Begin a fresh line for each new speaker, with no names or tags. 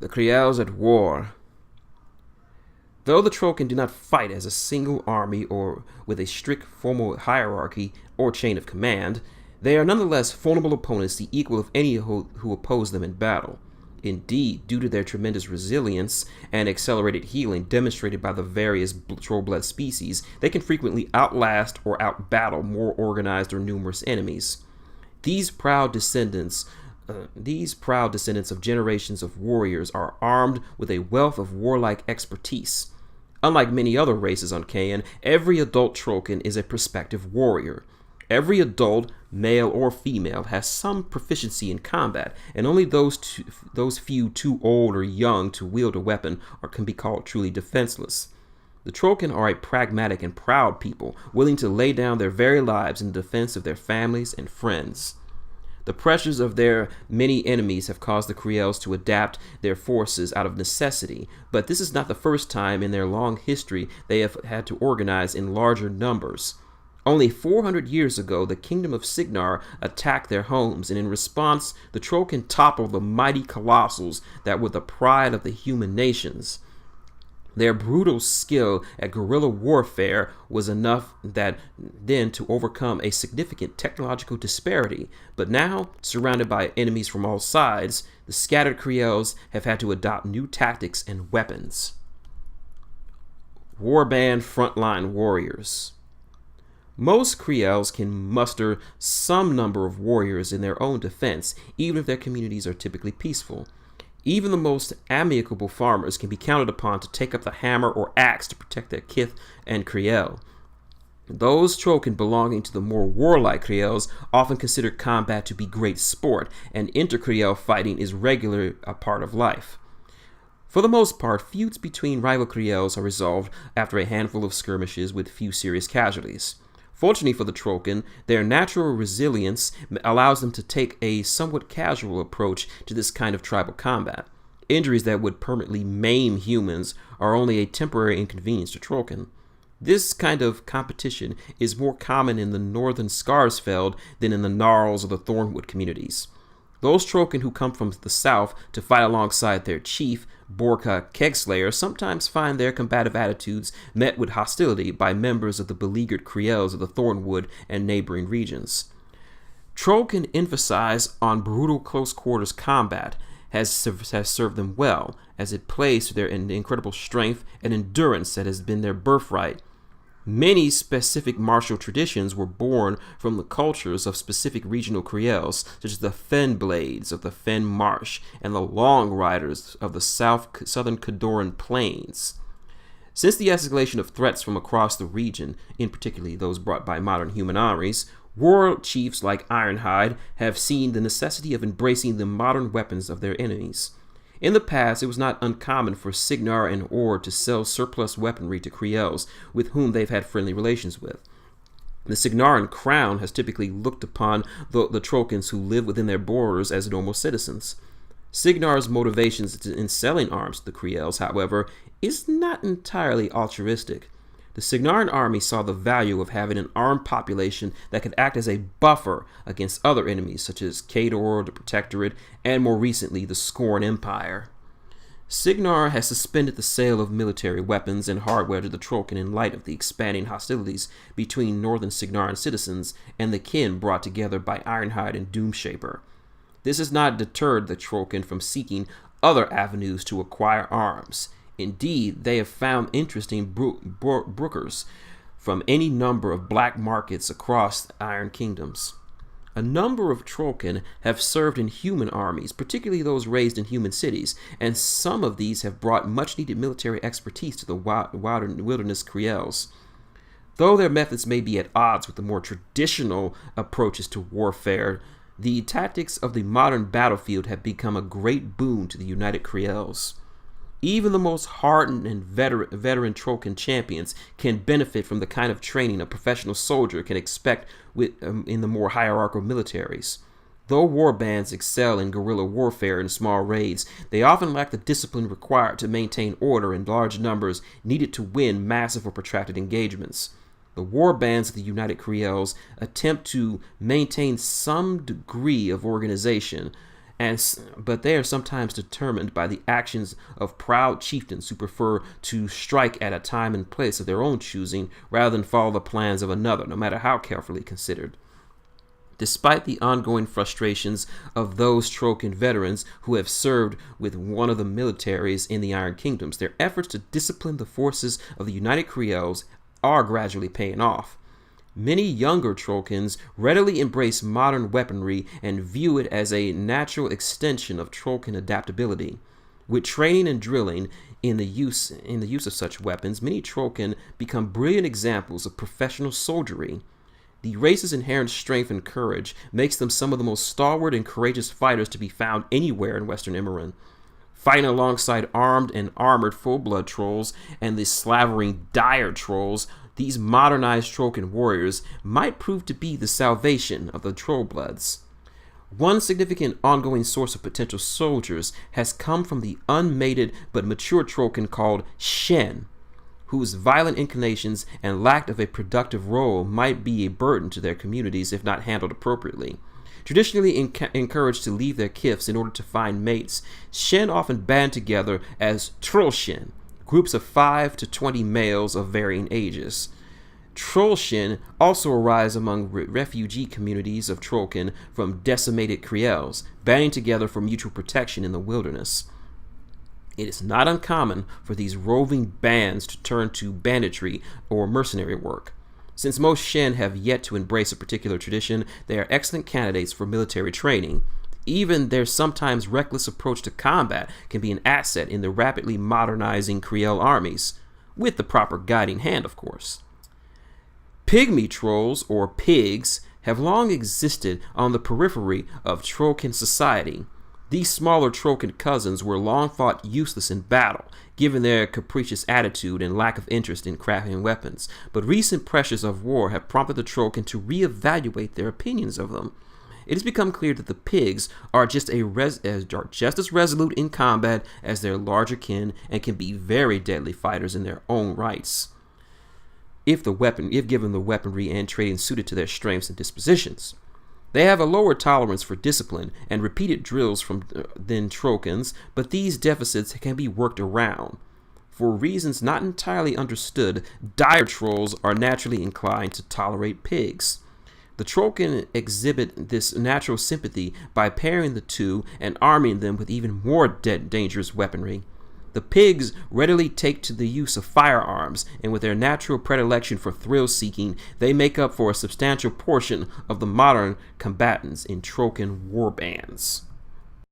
The Creoles at war. Though the Trollkin do not fight as a single army or with a strict formal hierarchy or chain of command, they are nonetheless formidable opponents, the equal of any who oppose them in battle. Indeed, due to their tremendous resilience and accelerated healing demonstrated by the various Trollblood species, they can frequently outlast or outbattle more organized or numerous enemies. These proud descendants of generations of warriors are armed with a wealth of warlike expertise. Unlike many other races on Kayan, every adult Trollkin is a prospective warrior. Every adult, male or female, has some proficiency in combat, and only those few too old or young to wield a weapon can be called truly defenseless. The Trollkin are a pragmatic and proud people, willing to lay down their very lives in defense of their families and friends. The pressures of their many enemies have caused the Creoles to adapt their forces out of necessity, but this is not the first time in their long history they have had to organize in larger numbers. Only 400 years ago, the kingdom of Signar attacked their homes, and in response, the Trollkin toppled the mighty colossals that were the pride of the human nations. Their brutal skill at guerrilla warfare was enough then to overcome a significant technological disparity, but now, surrounded by enemies from all sides, the scattered Creoles have had to adopt new tactics and weapons. Warband frontline warriors. Most Creoles can muster some number of warriors in their own defense, even if their communities are typically peaceful. Even the most amicable farmers can be counted upon to take up the hammer or axe to protect their kith and Creole. Those Trollkin belonging to the more warlike Creoles often consider combat to be great sport, and inter-Creole fighting is regularly a part of life. For the most part, feuds between rival Creoles are resolved after a handful of skirmishes with few serious casualties. Fortunately for the Trollkin, their natural resilience allows them to take a somewhat casual approach to this kind of tribal combat. Injuries that would permanently maim humans are only a temporary inconvenience to Trollkin. This kind of competition is more common in the northern Skarsfeld than in the Gnarls or the Thornwood communities. Those Trollkin who come from the south to fight alongside their chief, Borka Kegslayer, sometimes find their combative attitudes met with hostility by members of the beleaguered Creoles of the Thornwood and neighboring regions. Trollkin emphasize on brutal close-quarters combat has served them well, as it plays to their incredible strength and endurance that has been their birthright. Many specific martial traditions were born from the cultures of specific regional Creoles, such as the Fen Blades of the Fen Marsh and the Long Riders of the southern Cadoran Plains. Since the escalation of threats from across the region, in particular those brought by modern human armies, war chiefs like Ironhide have seen the necessity of embracing the modern weapons of their enemies. In the past, it was not uncommon for Signar and Ord to sell surplus weaponry to Creoles with whom they've had friendly relations with. The Signaran crown has typically looked upon the Trollkins who live within their borders as normal citizens. Signar's motivations in selling arms to the Creoles, however, is not entirely altruistic. The Signaran army saw the value of having an armed population that could act as a buffer against other enemies such as Kador, the Protectorate, and more recently the Scorn Empire. Signar has suspended the sale of military weapons and hardware to the Trollkin in light of the expanding hostilities between northern Signaran citizens and the kin brought together by Ironhide and Doomshaper. This has not deterred the Trollkin from seeking other avenues to acquire arms. Indeed, they have found interesting brokers from any number of black markets across the Iron Kingdoms. A number of Trollkin have served in human armies, particularly those raised in human cities, and some of these have brought much-needed military expertise to the wilderness Creoles. Though their methods may be at odds with the more traditional approaches to warfare, the tactics of the modern battlefield have become a great boon to the United Creoles. Even the most hardened and veteran Trollkin champions can benefit from the kind of training a professional soldier can expect in the more hierarchical militaries. Though war bands excel in guerrilla warfare and small raids, they often lack the discipline required to maintain order in large numbers needed to win massive or protracted engagements. The war bands of the United Creoles attempt to maintain some degree of organization but they are sometimes determined by the actions of proud chieftains who prefer to strike at a time and place of their own choosing rather than follow the plans of another, no matter how carefully considered. Despite the ongoing frustrations of those Trollkin veterans who have served with one of the militaries in the Iron Kingdoms, their efforts to discipline the forces of the United Creels are gradually paying off. Many younger Trollkins readily embrace modern weaponry and view it as a natural extension of Trollkin adaptability. With training and drilling in the use of such weapons, many Trollkin become brilliant examples of professional soldiery. The race's inherent strength and courage makes them some of the most stalwart and courageous fighters to be found anywhere in Western Immoren. Fighting alongside armed and armored full-blood trolls and the slavering dire trolls, these modernized Trollkin warriors might prove to be the salvation of the Trollbloods. One significant ongoing source of potential soldiers has come from the unmated but mature Trollkin called Shen, whose violent inclinations and lack of a productive role might be a burden to their communities if not handled appropriately. Traditionally encouraged to leave their kiths in order to find mates, Shen often band together as Trollshen, groups of 5 to 20 males of varying ages. Trollshen also arise among refugee communities of Trollkin from decimated Creels, banding together for mutual protection in the wilderness. It is not uncommon for these roving bands to turn to banditry or mercenary work. Since most Shen have yet to embrace a particular tradition, they are excellent candidates for military training. Even their sometimes reckless approach to combat can be an asset in the rapidly modernizing Creel armies, with the proper guiding hand, of course. Pygmy trolls, or pigs, have long existed on the periphery of Trollkin society. These smaller Trollkin cousins were long thought useless in battle, given their capricious attitude and lack of interest in crafting weapons, but recent pressures of war have prompted the Trollkin to reevaluate their opinions of them. It has become clear that the pigs are just as resolute in combat as their larger kin and can be very deadly fighters in their own rights, if given the weaponry and training suited to their strengths and dispositions. They have a lower tolerance for discipline and repeated drills than Trollkins, but these deficits can be worked around. For reasons not entirely understood, dire trolls are naturally inclined to tolerate pigs. The Trollkin exhibit this natural sympathy by pairing the two and arming them with even more dangerous weaponry. The pigs readily take to the use of firearms, and with their natural predilection for thrill-seeking, they make up for a substantial portion of the modern combatants in Trollkin warbands.